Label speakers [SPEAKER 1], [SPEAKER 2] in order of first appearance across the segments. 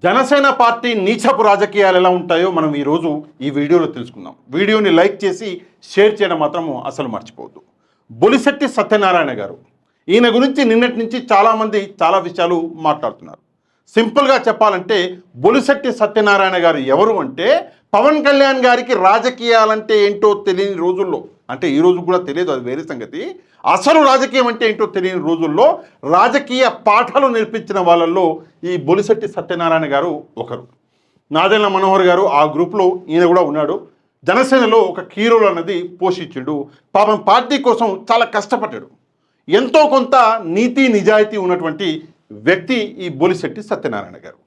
[SPEAKER 1] Janasena party నీచపు రాజకీయాలు ఎలా ఉంటాయో మనం ఈరోజు ఈ వీడియోలో తెలుసుకుందాం. వీడియోని లైక్ చేసి షేర్ చేయడం మాత్రము అసలు మర్చిపోవద్దు. బొలిశెట్టి సత్యనారాయణ గారు, ఈయన గురించి నిన్నటి నుంచి చాలామంది చాలా విషయాలు మాట్లాడుతున్నారు. సింపుల్గా చెప్పాలంటే బొలిశెట్టి సత్యనారాయణ గారు ఎవరు అంటే పవన్ కళ్యాణ్ గారికి రాజకీయాలంటే ఏంటో తెలియని రోజుల్లో, అంటే ఈ రోజు కూడా తెలియదు, అది వేరే సంగతి. అసలు రాజకీయం అంటే ఏంటో తెలియని రోజుల్లో రాజకీయ పాఠాలు నేర్పించిన వాళ్ళల్లో ఈ బొలిశెట్టి సత్యనారాయణ గారు ఒకరు. నాదెళ్ల మనోహర్ గారు ఆ గ్రూప్లో ఈయన కూడా ఉన్నాడు. జనసేనలో ఒక కీ రోల్ అన్నది పోషించాడు. పాపం పార్టీ కోసం చాలా కష్టపడ్డాడు. ఎంతో కొంత నీతి నిజాయితీ ఉన్నటువంటి వ్యక్తి ఈ బొలిశెట్టి సత్యనారాయణ గారు.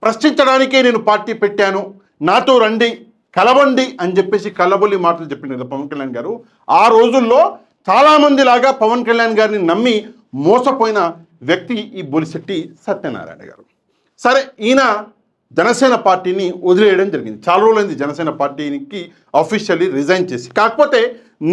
[SPEAKER 1] ప్రశ్నించడానికే నేను పార్టీ పెట్టాను, నాతో రండి కలవండి అని చెప్పేసి కళ్ళబొల్లి మాటలు చెప్పింది కదా పవన్ కళ్యాణ్ గారు. ఆ రోజుల్లో చాలామంది లాగా పవన్ కళ్యాణ్ గారిని నమ్మి మోసపోయిన వ్యక్తి ఈ బొలిశెట్టి సత్యనారాయణ గారు. సరే, ఈయన జనసేన పార్టీని వదిలేయడం జరిగింది. చాలా రోజులైంది జనసేన పార్టీకి అఫీషియల్లీ రిజైన్ చేసి. కాకపోతే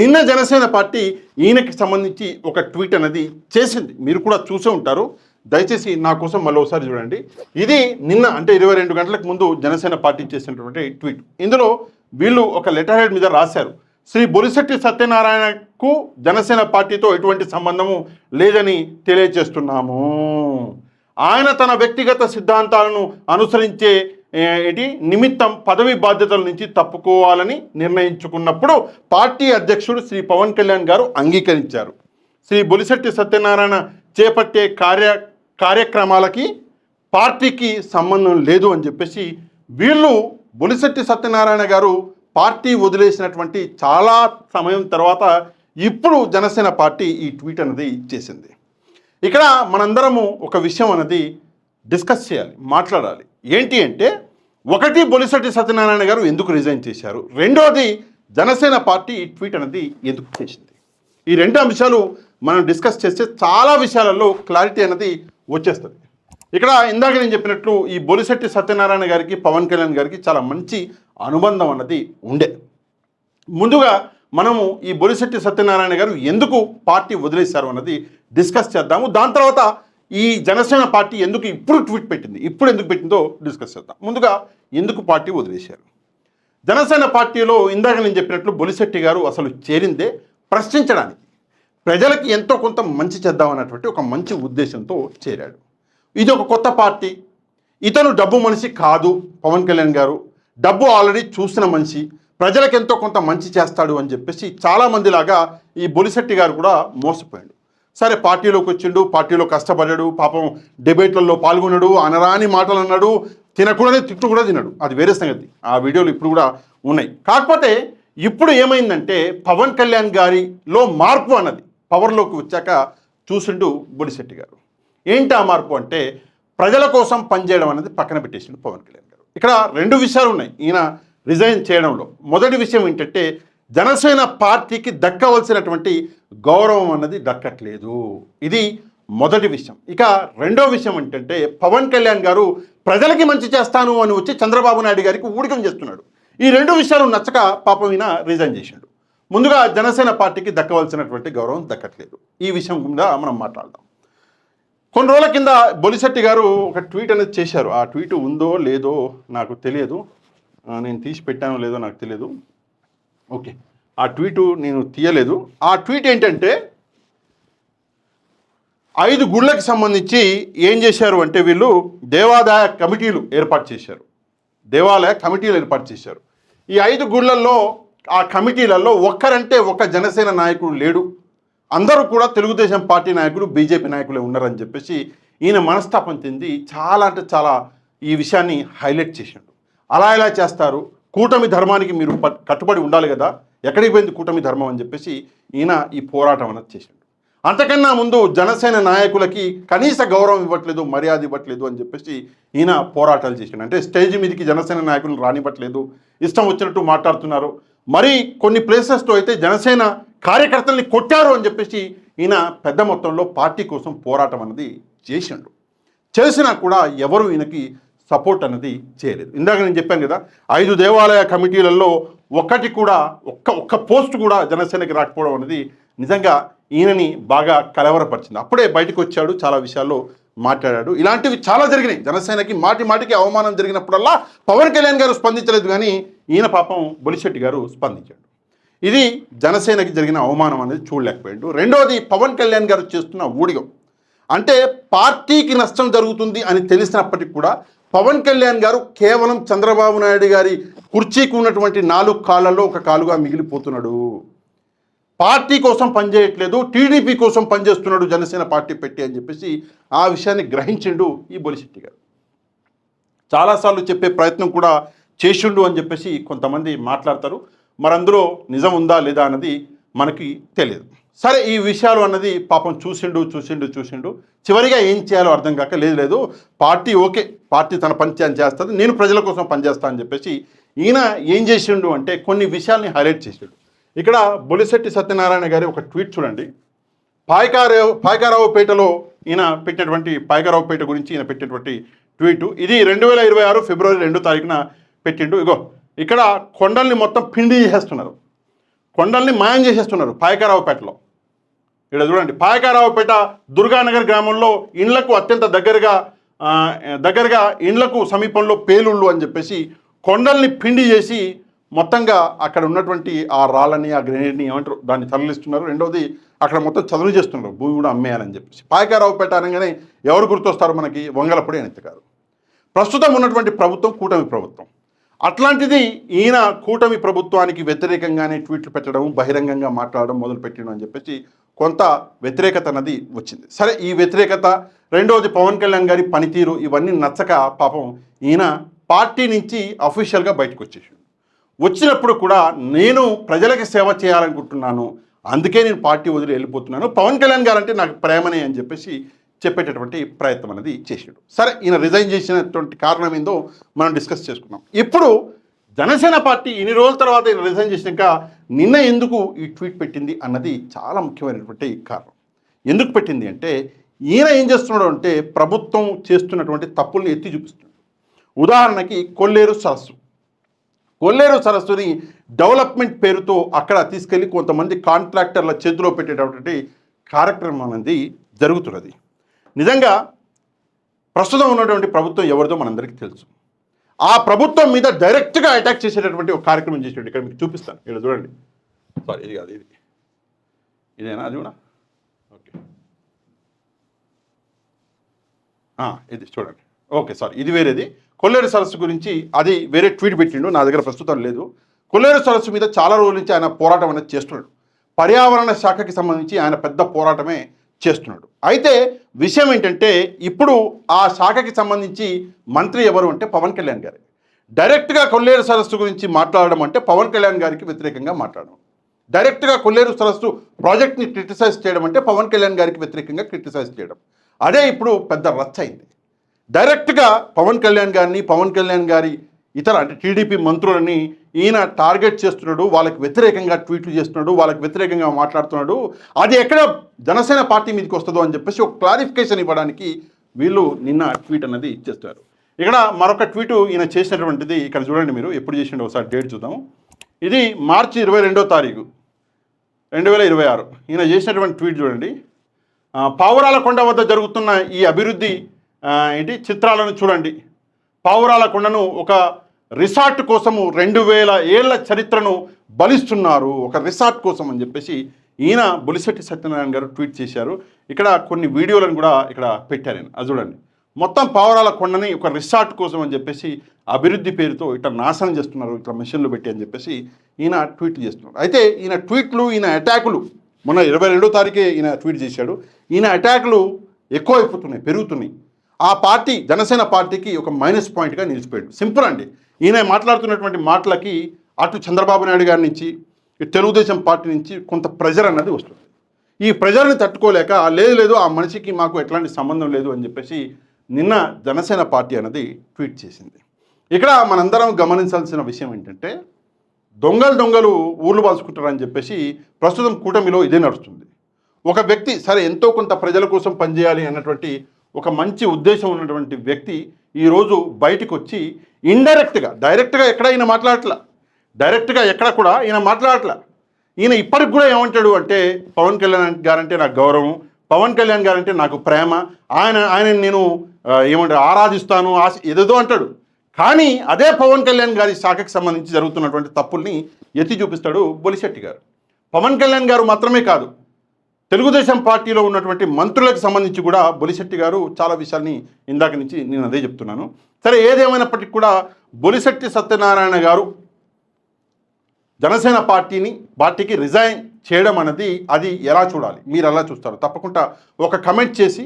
[SPEAKER 1] నిన్న జనసేన పార్టీ ఈయనకి సంబంధించి ఒక ట్వీట్ అనేది చేసింది. మీరు కూడా చూసే ఉంటారు. దయచేసి నా కోసం మళ్ళీ ఒకసారి చూడండి. ఇది నిన్న అంటే 22 గంటలకు ముందు జనసేన పార్టీ చేసినటువంటి ట్వీట్. ఇందులో వీళ్ళు ఒక లెటర్ హెడ్ మీద రాశారు, శ్రీ బొలిశెట్టి సత్యనారాయణకు జనసేన పార్టీతో ఎటువంటి సంబంధము లేదని తెలియజేస్తున్నాము. ఆయన తన వ్యక్తిగత సిద్ధాంతాలను అనుసరించే నిమిత్తం పదవి బాధ్యతల నుంచి తప్పుకోవాలని నిర్ణయించుకున్నప్పుడు పార్టీ అధ్యక్షుడు శ్రీ పవన్ కళ్యాణ్ గారు అంగీకరించారు. శ్రీ బొలిశెట్టి సత్యనారాయణ చేపట్టే కార్యక్రమాలకి పార్టీకి సంబంధం లేదు అని చెప్పేసి వీళ్ళు బొలిశెట్టి సత్యనారాయణ గారు పార్టీ వదిలేసినటువంటి చాలా సమయం తర్వాత ఇప్పుడు జనసేన పార్టీ ఈ ట్వీట్ అనేది చేసింది. ఇక్కడ మనందరము ఒక విషయం అనేది డిస్కస్ చేయాలి, మాట్లాడాలి. ఏంటి అంటే, ఒకటి, బొలిశెట్టి సత్యనారాయణ గారు ఎందుకు రిజైన్ చేశారు, రెండోది జనసేన పార్టీ ఈ ట్వీట్ అనేది ఎందుకు చేసింది. ఈ రెండు అంశాలు మనం డిస్కస్ చేస్తే చాలా విషయాలలో క్లారిటీ అనేది వచ్చేస్తుంది. ఇక్కడ ఇందాక నేను చెప్పినట్లు ఈ బొలిశెట్టి సత్యనారాయణ గారికి పవన్ కళ్యాణ్ గారికి చాలా మంచి అనుబంధం అన్నది ఉండే. ముందుగా మనము ఈ బొలిశెట్టి సత్యనారాయణ గారు ఎందుకు పార్టీ వదిలేశారు అన్నది డిస్కస్ చేద్దాము. దాని తర్వాత ఈ జనసేన పార్టీ ఎందుకు ఇప్పుడు ట్వీట్ పెట్టింది, ఇప్పుడు ఎందుకు పెట్టిందో డిస్కస్ చేద్దాం. ముందుగా ఎందుకు పార్టీ వదిలేశారు. జనసేన పార్టీలో ఇందాక నేను చెప్పినట్లు బొలిశెట్టి గారు అసలు చేరిందే ప్రశ్నించడానికి, ప్రజలకి ఎంతో కొంత మంచి చేద్దామన్నటువంటి ఒక మంచి ఉద్దేశంతో చేరాడు. ఇది ఒక కొత్త పార్టీ. ఇతను డబ్బు మనిషి కాదు. పవన్ కళ్యాణ్ గారు డబ్బు ఆల్రెడీ చూసిన మనిషి, ప్రజలకు ఎంతో కొంత మంచి చేస్తాడు అని చెప్పేసి చాలామందిలాగా ఈ బొలిశెట్టి గారు కూడా మోసపోయాడు. సరే, పార్టీలోకి వచ్చిండు, పార్టీలో కష్టపడ్డాడు, పాపం డిబేట్లలో పాల్గొన్నాడు, అనరాని మాటలు అన్నాడు, తినకూడని తిట్టు కూడా తిన్నాడు, అది వేరే సంగతి. ఆ వీడియోలు ఇప్పుడు కూడా ఉన్నాయి. కాకపోతే ఇప్పుడు ఏమైందంటే పవన్ కళ్యాణ్ గారిలో మార్పు అన్నది పవర్లోకి వచ్చాక చూసిండు బొలిశెట్టి గారు. ఏంటి ఆ మార్పు అంటే, ప్రజల కోసం పనిచేయడం అనేది పక్కన పెట్టేసిండు పవన్ కళ్యాణ్ గారు. ఇక్కడ రెండు విషయాలు ఉన్నాయి ఈయన రిజైన్ చేయడంలో. మొదటి విషయం ఏంటంటే, జనసేన పార్టీకి దక్కవలసినటువంటి గౌరవం అన్నది దక్కట్లేదు. ఇది మొదటి విషయం. ఇక రెండో విషయం ఏంటంటే, పవన్ కళ్యాణ్ గారు ప్రజలకి మంచి చేస్తాను అని వచ్చి చంద్రబాబు నాయుడు గారికి ఊడికం చేస్తున్నాడు. ఈ రెండు విషయాలు నచ్చక పాపం ఈయన రిజైన్ చేసిండు. ముందుగా జనసేన పార్టీకి దక్కవలసినటువంటి గౌరవం దక్కట్లేదు. ఈ విషయం మీద మనం మాట్లాడదాం. కొన్ని రోజుల కింద బొలిశెట్టి గారు ఒక ట్వీట్ అనేది చేశారు. ఆ ట్వీట్ ఉందో లేదో నాకు తెలియదు, నేను తీసి పెట్టానో లేదో నాకు తెలియదు. ఓకే, ఆ ట్వీటు నేను తీయలేదు. ఆ ట్వీట్ ఏంటంటే, 5 గుళ్ళకి సంబంధించి ఏం చేశారు అంటే వీళ్ళు దేవాదాయ కమిటీలు ఏర్పాటు చేశారు. దేవాలయ కమిటీలు ఏర్పాటు చేశారు. ఈ 5 గుళ్ళల్లో ఆ కమిటీలలో ఒక్కరంటే ఒక జనసేన నాయకుడు లేడు, అందరూ కూడా తెలుగుదేశం పార్టీ నాయకులు, బీజేపీ నాయకులే ఉన్నారని చెప్పేసి ఈయన మనస్తాపం చెంది చాలా అంటే చాలా ఈ విషయాన్ని హైలైట్ చేసిండు. అలా ఎలా చేస్తారు, కూటమి ధర్మానికి మీరు కట్టుబడి ఉండాలి కదా, ఎక్కడికి పోయింది కూటమి ధర్మం అని చెప్పేసి ఈయన ఈ పోరాటం అనేది చేసిండు. అంతకన్నా ముందు జనసేన నాయకులకి కనీస గౌరవం ఇవ్వట్లేదు, మర్యాద ఇవ్వట్లేదు అని చెప్పేసి ఈయన పోరాటాలు చేసిండు. అంటే స్టేజ్ మీదకి జనసేన నాయకులను రానివ్వట్లేదు, ఇష్టం వచ్చినట్టు మాట్లాడుతున్నారు. మరి కొన్ని ప్లేసెస్లో అయితే జనసేన కార్యకర్తల్ని కొట్టారు అని చెప్పేసి ఈయన పెద్ద మొత్తంలో పార్టీ కోసం పోరాటం అనేది చేసిండు. చేసినా కూడా ఎవరు ఈయనకి సపోర్ట్ అనేది చేయలేదు. ఇందాక నేను చెప్పాను కదా, 5 దేవాలయ కమిటీలలో ఒక్కటి కూడా ఒక్క పోస్ట్ కూడా జనసేనకి రాకపోవడం అనేది నిజంగా ఈయనని బాగా కలవరపరిచింది. అప్పుడే బయటకు వచ్చాడు, చాలా విషయాల్లో మాట్లాడాడు. ఇలాంటివి చాలా జరిగినాయి. జనసేనకి మాటి మాటికి అవమానం జరిగినప్పుడల్లా పవన్ కళ్యాణ్ గారు స్పందించలేదు, కానీ ఈయన పాపం బొలిశెట్టి గారు స్పందించాడు. ఇది జనసేనకి జరిగిన అవమానం అనేది చూడలేకపోయాడు. రెండోది, పవన్ కళ్యాణ్ గారు చేస్తున్న ఊడిగో, అంటే పార్టీకి నష్టం జరుగుతుంది అని తెలిసినప్పటికీ కూడా పవన్ కళ్యాణ్ గారు కేవలం చంద్రబాబు నాయుడు గారి కుర్చీకి ఉన్నటువంటి 4 కాళ్ళల్లో ఒక కాలుగా మిగిలిపోతున్నాడు. పార్టీ కోసం పనిచేయట్లేదు, టీడీపీ కోసం పనిచేస్తున్నాడు జనసేన పార్టీ పెట్టి అని చెప్పేసి ఆ విషయాన్ని గ్రహించిండు ఈ బొలిశెట్టి గారు. చాలాసార్లు చెప్పే ప్రయత్నం కూడా చేసిండు అని చెప్పేసి కొంతమంది మాట్లాడతారు. మరి అందులో నిజం ఉందా లేదా అన్నది మనకి తెలియదు. సరే, ఈ విషయాలు అన్నది పాపం చూసిండు చివరిగా ఏం చేయాలో అర్థం కాక, లేదు పార్టీ ఓకే, పార్టీ తన పని చేస్తుంది, నేను ప్రజల కోసం పనిచేస్తా అని చెప్పేసి ఈయన ఏం చేసిండు అంటే కొన్ని విషయాల్ని హైలైట్ చేసాడు. ఇక్కడ బొలిశెట్టి సత్యనారాయణ గారి ఒక ట్వీట్ చూడండి. పాయకారావుపేటలో ఈయన పెట్టినటువంటి పాయకారావుపేట గురించి ఈయన పెట్టినటువంటి ట్వీటు ఇది 2026 ఫిబ్రవరి 2వ తారీఖున పెట్టిండు. ఇగో ఇక్కడ కొండల్ని మొత్తం పిండి చేసేస్తున్నారు, కొండల్ని మాయం చేసేస్తున్నారు పాయకారావుపేటలో. ఇక్కడ చూడండి, పాయకారావుపేట దుర్గానగర్ గ్రామంలో ఇండ్లకు అత్యంత దగ్గరగా ఇండ్లకు సమీపంలో పేలుళ్ళు అని చెప్పేసి కొండల్ని పిండి చేసి మొత్తంగా అక్కడ ఉన్నటువంటి ఆ రాళ్ళని, ఆ గ్రెనేడ్ని ఏమంటారు దాన్ని తరలిస్తున్నారు. రెండవది, అక్కడ మొత్తం చదువు చేస్తున్నారు, భూమి కూడా అమ్మేయాలని చెప్పేసి. పాయకారావుపేట అనగానే ఎవరు గుర్తొస్తారు మనకి? వంగలపూడి అనిత గారు. ప్రస్తుతం ఉన్నటువంటి ప్రభుత్వం కూటమి ప్రభుత్వం. అట్లాంటిది ఈయన కూటమి ప్రభుత్వానికి వ్యతిరేకంగానే ట్వీట్లు పెట్టడం, బహిరంగంగా మాట్లాడడం మొదలుపెట్టడం అని చెప్పేసి కొంత వ్యతిరేకత అన్నది వచ్చింది. సరే, ఈ వ్యతిరేకత, రెండవది పవన్ కళ్యాణ్ గారి పనితీరు, ఇవన్నీ నచ్చక పాపం ఈయన పార్టీ నుంచి అఫీషియల్గా బయటకు వచ్చేసాడు. వచ్చినప్పుడు కూడా నేను ప్రజలకి సేవ చేయాలనుకుంటున్నాను, అందుకే నేను పార్టీ వదిలి వెళ్ళిపోతున్నాను, పవన్ కళ్యాణ్ గారు అంటే నాకు ప్రేమనే అని చెప్పేసి చెప్పేటటువంటి ప్రయత్నం అనేది చేసాడు. సరే, ఈయన రిజైన్ చేసినటువంటి కారణం ఏందో మనం డిస్కస్ చేసుకున్నాం. ఇప్పుడు జనసేన పార్టీ ఇన్ని రోజుల తర్వాత ఈయన రిజైన్ చేసినాక నిన్న ఎందుకు ఈ ట్వీట్ పెట్టింది అన్నది చాలా ముఖ్యమైనటువంటి కారణం. ఎందుకు పెట్టింది అంటే, ఈయన ఏం చేస్తున్నాడు అంటే ప్రభుత్వం చేస్తున్నటువంటి తప్పుల్ని ఎత్తి చూపిస్తున్నాడు. ఉదాహరణకి కొల్లేరు సరస్సుని డెవలప్మెంట్ పేరుతో అక్కడ తీసుకెళ్ళి కొంతమంది కాంట్రాక్టర్ల చేతిలో పెట్టేటటువంటి కార్యక్రమం అనేది జరుగుతున్నది. నిజంగా ప్రస్తుతం ఉన్నటువంటి ప్రభుత్వం ఎవరిదో మనందరికీ తెలుసు. ఆ ప్రభుత్వం మీద డైరెక్ట్గా అటాక్ చేసేటటువంటి ఒక కార్యక్రమం చేసాడు. ఇక్కడ మీకు చూపిస్తాను, ఇక్కడ చూడండి. సారీ, ఇది కాదు, ఇదేనా? అది కూడా ఓకే, ఇది చూడండి. ఓకే, సారీ, ఇది వేరేది. కొల్లేరు సరస్సు గురించి అది వేరే ట్వీట్ పెట్టిండు, నా దగ్గర ప్రస్తుతం లేదు. కొల్లేరు సరస్సు మీద చాలా రోజుల నుంచి ఆయన పోరాటం అనేది చేస్తున్నాడు. పర్యావరణ శాఖకి సంబంధించి ఆయన పెద్ద పోరాటమే చేస్తున్నాడు. అయితే విషయం ఏంటంటే, ఇప్పుడు ఆ శాఖకి సంబంధించి మంత్రి ఎవరు అంటే పవన్ కళ్యాణ్ గారు. డైరెక్ట్గా కొల్లేరు సరస్సు గురించి మాట్లాడడం అంటే పవన్ కళ్యాణ్ గారికి వ్యతిరేకంగా మాట్లాడడం. డైరెక్ట్గా కొల్లేరు సరస్సు ప్రాజెక్ట్ని క్రిటిసైజ్ చేయడం అంటే పవన్ కళ్యాణ్ గారికి వ్యతిరేకంగా క్రిటిసైజ్ చేయడం. అదే ఇప్పుడు పెద్ద రచ్చ అయింది. డైరెక్ట్గా పవన్ కళ్యాణ్ గారి ఇతర అంటే టీడీపీ మంత్రులని ఈయన టార్గెట్ చేస్తున్నాడు, వాళ్ళకి వ్యతిరేకంగా ట్వీట్లు చేస్తున్నాడు, వాళ్ళకి వ్యతిరేకంగా మాట్లాడుతున్నాడు. అది ఎక్కడ జనసేన పార్టీ మీదకి వస్తుందో అని చెప్పేసి ఒక క్లారిఫికేషన్ ఇవ్వడానికి వీళ్ళు నిన్న ట్వీట్ అన్నది చేస్తున్నారు. ఇక్కడ మరొక ట్వీటు ఈయన చేసినటువంటిది ఇక్కడ చూడండి, మీరు ఎప్పుడు చేసిండో ఒకసారి డేట్ చూద్దాము. ఇది మార్చి 22వ తారీఖు 2026 ఈయన చేసినటువంటి ట్వీట్ చూడండి. పావురాల కొండ వద్ద జరుగుతున్న ఈ అభివృద్ధి చిత్రాలను చూడండి. పావురాల కొండను ఒక రిసార్ట్ కోసము 2000 ఏళ్ల చరిత్రను బలిస్తున్నారు, ఒక రిసార్ట్ కోసం అని చెప్పేసి ఈయన బొలిశెట్టి సత్యనారాయణ గారు ట్వీట్ చేశారు. ఇక్కడ కొన్ని వీడియోలను కూడా ఇక్కడ పెట్టారు నేను, అది చూడండి. మొత్తం పావురాల కొండని ఒక రిసార్ట్ కోసం అని చెప్పేసి అభివృద్ధి పేరుతో ఇట్లా నాశనం చేస్తున్నారు, ఇట్లా మిషన్లు పెట్టి అని చెప్పేసి ఈయన ట్వీట్లు చేస్తున్నారు. అయితే ఈయన ట్వీట్లు, ఈయన అటాకులు మొన్న 22వ తారీఖే ఈయన ట్వీట్ చేశాడు. ఈయన అటాకులు ఎక్కువ అయిపోతున్నాయి, పెరుగుతున్నాయి. ఆ పార్టీ జనసేన పార్టీకి ఒక మైనస్ పాయింట్గా నిలిచిపోయాడు. సింపుల్ అండి. ఈయన మాట్లాడుతున్నటువంటి మాటలకి అటు చంద్రబాబు నాయుడు గారి నుంచి, తెలుగుదేశం పార్టీ నుంచి కొంత ప్రెజర్ అన్నది వస్తుంది. ఈ ప్రెజర్ని తట్టుకోలేక లేదు ఆ మనిషికి మాకు ఎట్లాంటి సంబంధం లేదు అని చెప్పేసి నిన్న జనసేన పార్టీ అన్నది ట్వీట్ చేసింది. ఇక్కడ మనందరం గమనించాల్సిన విషయం ఏంటంటే, దొంగలు ఊర్లు పాల్చుకుంటారని చెప్పేసి ప్రస్తుతం కూటమిలో ఇదే నడుస్తుంది. ఒక వ్యక్తి సరే ఎంతో కొంత ప్రజల కోసం పనిచేయాలి అన్నటువంటి ఒక మంచి ఉద్దేశం ఉన్నటువంటి వ్యక్తి ఈరోజు బయటకు వచ్చి ఇండైరెక్ట్గా, డైరెక్ట్గా ఎక్కడ ఈయన మాట్లాడట్లా, డైరెక్ట్గా ఎక్కడ కూడా ఈయన మాట్లాడట్లా. ఈయన ఇప్పటికి కూడా ఏమంటాడు అంటే, పవన్ కళ్యాణ్ గారంటే నాకు గౌరవం, పవన్ కళ్యాణ్ గారు అంటే నాకు ప్రేమ, ఆయన నేను ఏమంటారు ఆరాధిస్తాను, ఏదేదో అంటాడు. కానీ అదే పవన్ కళ్యాణ్ గారి శాఖకు సంబంధించి జరుగుతున్నటువంటి తప్పుల్ని ఎత్తి చూపిస్తాడు బొలిశెట్టి గారు. పవన్ కళ్యాణ్ గారు మాత్రమే కాదు, తెలుగుదేశం పార్టీలో ఉన్నటువంటి మంత్రులకు సంబంధించి కూడా బొలిశెట్టి గారు చాలా విషయాల్ని ఇందాక నుంచి నేను అదే చెప్తున్నాను. సరే, ఏదేమైనప్పటికీ కూడా బొలిశెట్టి సత్యనారాయణ గారు జనసేన పార్టీకి రిజైన్ చేయడం అనేది అది ఎలా చూడాలి, మీరు ఎలా చూస్తారు? తప్పకుండా ఒక కమెంట్ చేసి,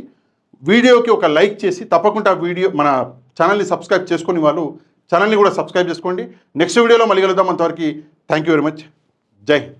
[SPEAKER 1] వీడియోకి ఒక లైక్ చేసి, తప్పకుండా మన ఛానల్ని సబ్స్క్రైబ్ చేసుకుని వాళ్ళు ఛానల్ని కూడా సబ్స్క్రైబ్ చేసుకోండి. నెక్స్ట్ వీడియోలో మళ్ళీ కలుద్దాం. అంతవరకు థ్యాంక్ యూ వెరీ మచ్. జై హింద్.